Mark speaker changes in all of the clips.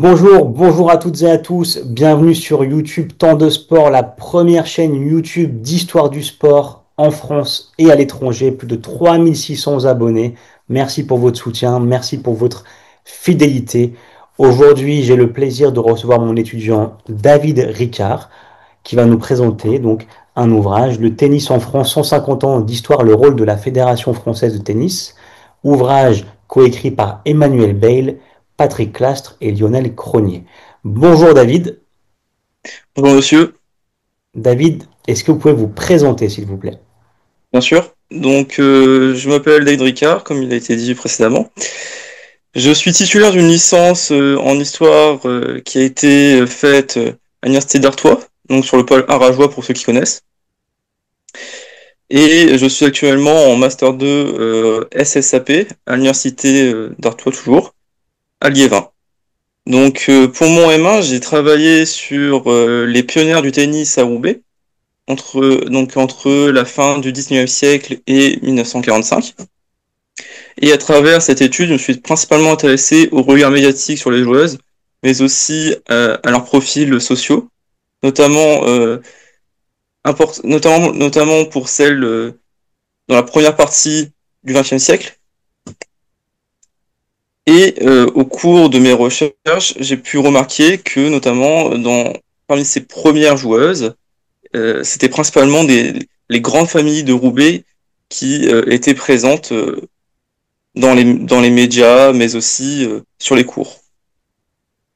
Speaker 1: Bonjour à toutes et à tous. Bienvenue sur YouTube Temps de Sport, la première chaîne YouTube d'histoire du sport en France et à l'étranger. Plus de 3600 abonnés. Merci pour votre soutien, merci pour votre fidélité. Aujourd'hui, j'ai le plaisir de recevoir mon étudiant David Ricard qui va nous présenter donc un ouvrage, Le tennis en France, 150 ans d'histoire, le rôle de la Fédération française de tennis. Ouvrage coécrit par Emmanuel Bayle, Patrick Clastre et Lionel Cronier. Bonjour David.
Speaker 2: Bonjour monsieur,
Speaker 1: David, est-ce que vous pouvez vous présenter s'il vous plaît?
Speaker 2: bien sûr. Je m'appelle David Ricard, comme il a été dit précédemment. Je suis titulaire d'une licence en histoire qui a été faite à l'Université d'Artois, donc sur le pôle Arajois pour ceux qui connaissent. Et je suis actuellement en Master 2 SSAP à l'Université d'Artois toujours, à Liévin. Pour mon M1, j'ai travaillé sur les pionnières du tennis à Roubaix, entre la fin du 19e siècle et 1945. Et à travers cette étude, je me suis principalement intéressé au regard médiatique sur les joueuses, mais aussi à leurs profils sociaux, notamment, notamment pour celles dans la première partie du XXe siècle. Et au cours de mes recherches, j'ai pu remarquer que notamment parmi ces premières joueuses, c'était principalement les grandes familles de Roubaix qui étaient présentes dans les médias, mais aussi sur les cours.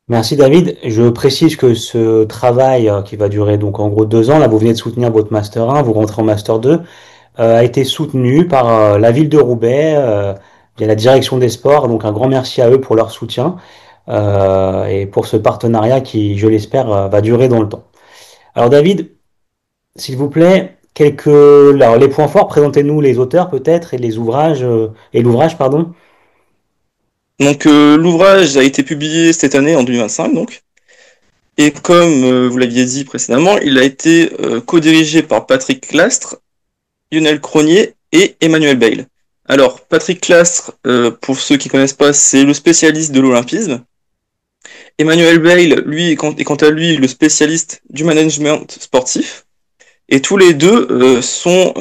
Speaker 1: Merci David. Je précise que ce travail qui va durer donc en gros 2 ans, là vous venez de soutenir votre Master 1, vous rentrez en Master 2, a été soutenu par la ville de Roubaix, via la direction des sports. Donc un grand merci à eux pour leur soutien et pour ce partenariat qui, je l'espère, va durer dans le temps. Alors David, s'il vous plaît, alors, les points forts, présentez-nous les auteurs peut-être et les ouvrages et l'ouvrage, pardon.
Speaker 2: L'ouvrage a été publié cette année en 2025, et comme vous l'aviez dit précédemment, il a été co-dirigé par Patrick Clastre, Lionel Cronier et Emmanuel Bayle. Alors, Patrick Clastre, pour ceux qui ne connaissent pas, c'est le spécialiste de l'olympisme. Emmanuel Bayle, lui, est quant à lui le spécialiste du management sportif. Et tous les deux sont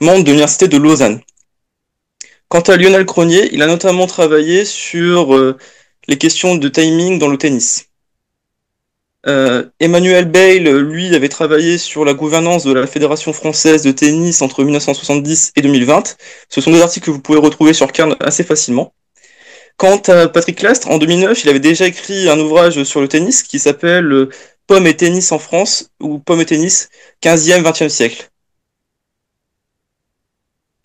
Speaker 2: membres de l'Université de Lausanne. Quant à Lionel Cronier, il a notamment travaillé sur les questions de timing dans le tennis. Emmanuel Bayle, lui, avait travaillé sur la gouvernance de la Fédération française de tennis entre 1970 et 2020. Ce sont des articles que vous pouvez retrouver sur Cairn assez facilement. Quant à Patrick Clastre, en 2009, il avait déjà écrit un ouvrage sur le tennis qui s'appelle Pommes et tennis en France, ou Pommes et tennis, 15e-20e siècle.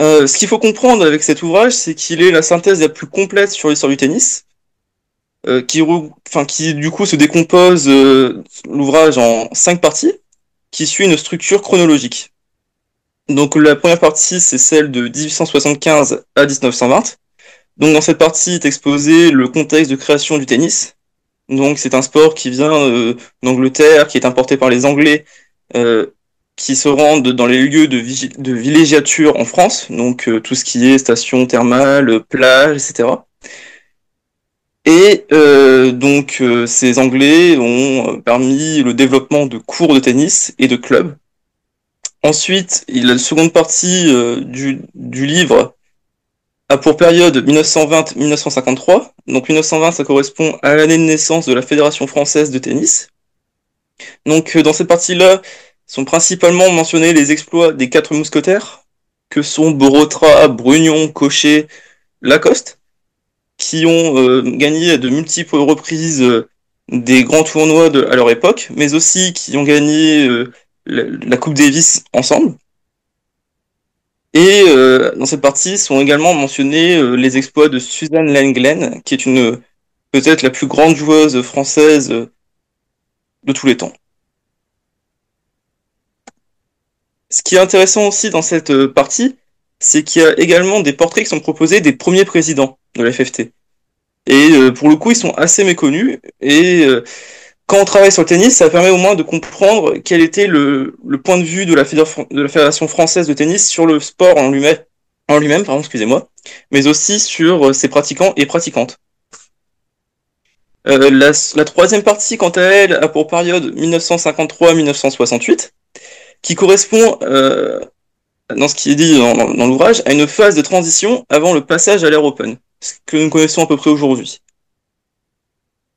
Speaker 2: Ce qu'il faut comprendre avec cet ouvrage, c'est qu'il est la synthèse la plus complète sur l'histoire du tennis, qui du coup se décompose l'ouvrage en 5 parties, qui suit une structure chronologique. Donc la première partie, c'est celle de 1875 à 1920. Donc dans cette partie est exposé le contexte de création du tennis. Donc c'est un sport qui vient d'Angleterre, qui est importé par les Anglais, euh, qui se rendent dans les lieux de villégiature en France, tout ce qui est station thermale, plage, etc. Ces Anglais ont permis le développement de cours de tennis et de clubs. Ensuite, la seconde partie du livre a pour période 1920-1953. Donc 1920, ça correspond à l'année de naissance de la Fédération française de tennis. Dans cette partie-là, sont principalement mentionnés les exploits des 4 mousquetaires, que sont Borotra, Brugnon, Cochet, Lacoste, qui ont gagné à de multiples reprises des grands tournois à leur époque, mais aussi qui ont gagné la Coupe Davis ensemble. Et dans cette partie sont également mentionnés les exploits de Suzanne Lenglen, qui est peut-être la plus grande joueuse française de tous les temps. Ce qui est intéressant aussi dans cette partie, c'est qu'il y a également des portraits qui sont proposés des premiers présidents de la FFT. Et pour le coup, ils sont assez méconnus. Et quand on travaille sur le tennis, ça permet au moins de comprendre quel était le point de vue de de la Fédération française de tennis sur le sport en lui-même, pardon, excusez-moi, mais aussi sur ses pratiquants et pratiquantes. La troisième partie, quant à elle, a pour période 1953-1968, qui correspond, dans ce qui est dit dans l'ouvrage, à une phase de transition avant le passage à l'ère open, ce que nous connaissons à peu près aujourd'hui.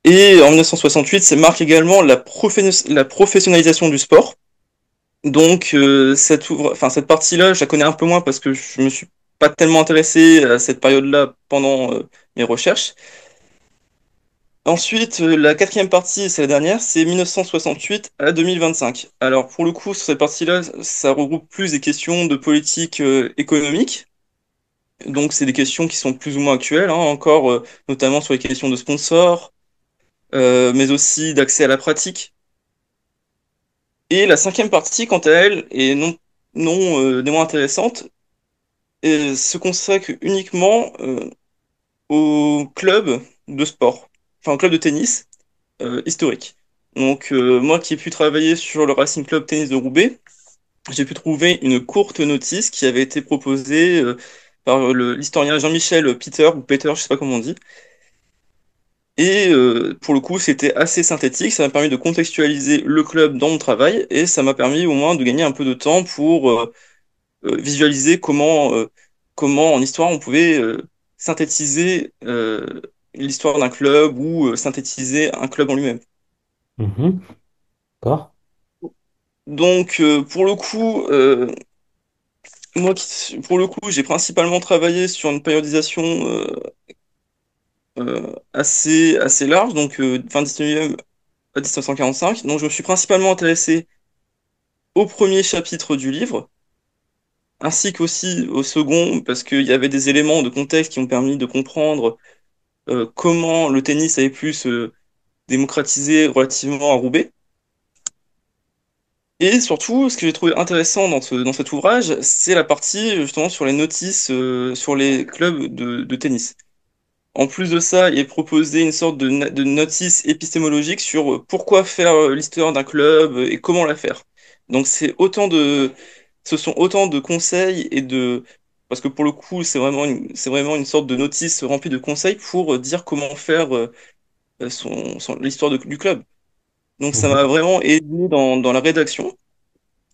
Speaker 2: Et en 1968, ça marque également la professionnalisation du sport. Donc cette partie-là, je la connais un peu moins parce que je me suis pas tellement intéressé à cette période-là pendant mes recherches. Ensuite, la quatrième partie, c'est la dernière, c'est 1968 à 2025. Alors pour le coup, sur cette partie-là, ça regroupe plus des questions de politique économique. Donc c'est des questions qui sont plus ou moins actuelles, hein, encore notamment sur les questions de sponsors, mais aussi d'accès à la pratique. Et la cinquième partie, quant à elle, est non des moins intéressantes, et se consacre uniquement au club de sport, enfin au club de tennis historique. Donc moi qui ai pu travailler sur le Racing Club Tennis de Roubaix, j'ai pu trouver une courte notice qui avait été proposée par l'historien Jean-Michel Peter, ou Peter, je sais pas comment on dit. Et pour le coup, c'était assez synthétique, ça m'a permis de contextualiser le club dans mon travail, et ça m'a permis au moins de gagner un peu de temps pour visualiser comment en histoire on pouvait synthétiser l'histoire d'un club ou synthétiser un club en lui-même.
Speaker 1: Mhm. D'accord.
Speaker 2: Donc pour le coup, pour le coup, j'ai principalement travaillé sur une périodisation assez large, donc fin 19e à 1945. Donc je me suis principalement intéressé au premier chapitre du livre, ainsi qu'aussi au second, parce qu'il y avait des éléments de contexte qui ont permis de comprendre comment le tennis avait pu se démocratiser relativement à Roubaix. Et surtout, ce que j'ai trouvé intéressant dans cet ouvrage, c'est la partie justement sur les notices sur les clubs de tennis. En plus de ça, il est proposé une sorte de notice épistémologique sur pourquoi faire l'histoire d'un club et comment la faire. Donc ce sont autant de conseils parce que pour le coup, c'est vraiment une sorte de notice remplie de conseils pour dire comment faire l'histoire du club. Donc ça m'a
Speaker 1: Mhm.
Speaker 2: vraiment aidé dans la rédaction.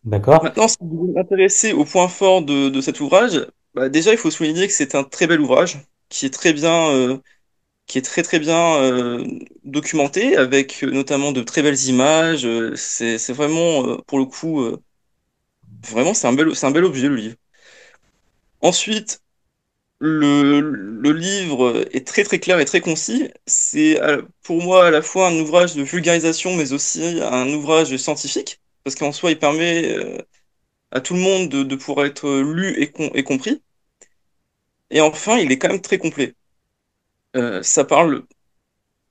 Speaker 1: D'accord.
Speaker 2: Maintenant, si vous vous intéressez au point fort de cet ouvrage, bah, déjà il faut souligner que c'est un très bel ouvrage qui est très bien, qui est très très bien documenté, avec notamment de très belles images. C'est vraiment, pour le coup, vraiment c'est un bel objet le livre. Ensuite, le livre est très très clair et très concis. C'est pour moi à la fois un ouvrage de vulgarisation, mais aussi un ouvrage scientifique, parce qu'en soi il permet à tout le monde de pouvoir être lu et compris. Et enfin, il est quand même très complet. Euh, ça parle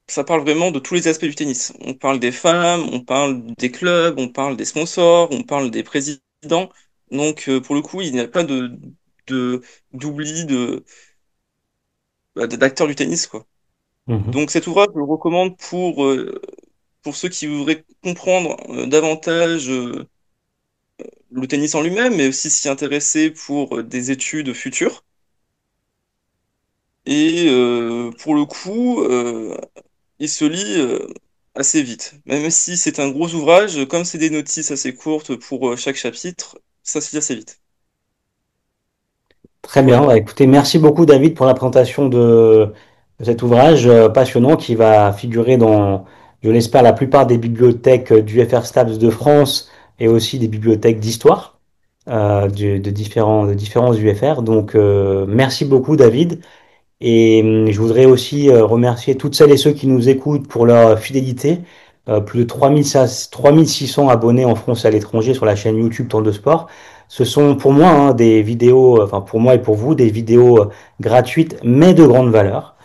Speaker 2: ça parle vraiment de tous les aspects du tennis. On parle des femmes, on parle des clubs, on parle des sponsors, on parle des présidents. Donc, pour le coup, il n'y a pas de, d'oubli d'acteurs du tennis, quoi.
Speaker 1: Mhm.
Speaker 2: Donc, cet ouvrage, je le recommande pour ceux qui voudraient comprendre davantage le tennis en lui-même, mais aussi s'y intéresser pour des études futures. Et pour le coup, il se lit assez vite. Même si c'est un gros ouvrage, comme c'est des notices assez courtes pour chaque chapitre, ça se lit assez vite.
Speaker 1: Très bien.
Speaker 2: Voilà.
Speaker 1: Bah, écoutez, merci beaucoup David pour la présentation de cet ouvrage passionnant qui va figurer dans, je l'espère, la plupart des bibliothèques du FR Stabs de France et aussi des bibliothèques d'histoire de différents UFR. Donc, merci beaucoup David. Et je voudrais aussi remercier toutes celles et ceux qui nous écoutent pour leur fidélité. Plus de 3600 abonnés en France et à l'étranger sur la chaîne YouTube Temps de Sport. Ce sont pour moi des vidéos, enfin pour moi et pour vous, des vidéos gratuites mais de grande valeur.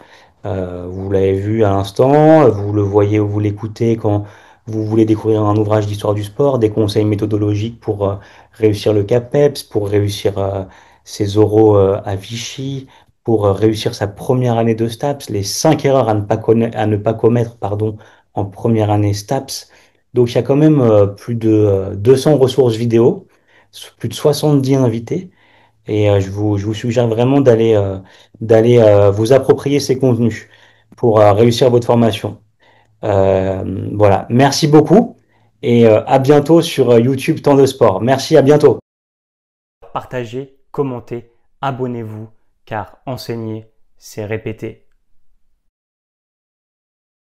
Speaker 1: Vous l'avez vu à l'instant, vous le voyez ou vous l'écoutez quand vous voulez découvrir un ouvrage d'histoire du sport, des conseils méthodologiques pour réussir le CAPEPS, pour réussir ses oraux à Vichy, pour réussir sa première année de STAPS, les 5 erreurs à ne pas commettre pardon, en première année STAPS. Donc il y a quand même plus de 200 ressources vidéo, plus de 70 invités. Et je vous suggère vraiment d'aller vous approprier ces contenus pour réussir votre formation. Voilà, merci beaucoup et à bientôt sur YouTube Temps de Sport. Merci, à bientôt. Partagez, commentez, abonnez-vous car enseigner, c'est répéter.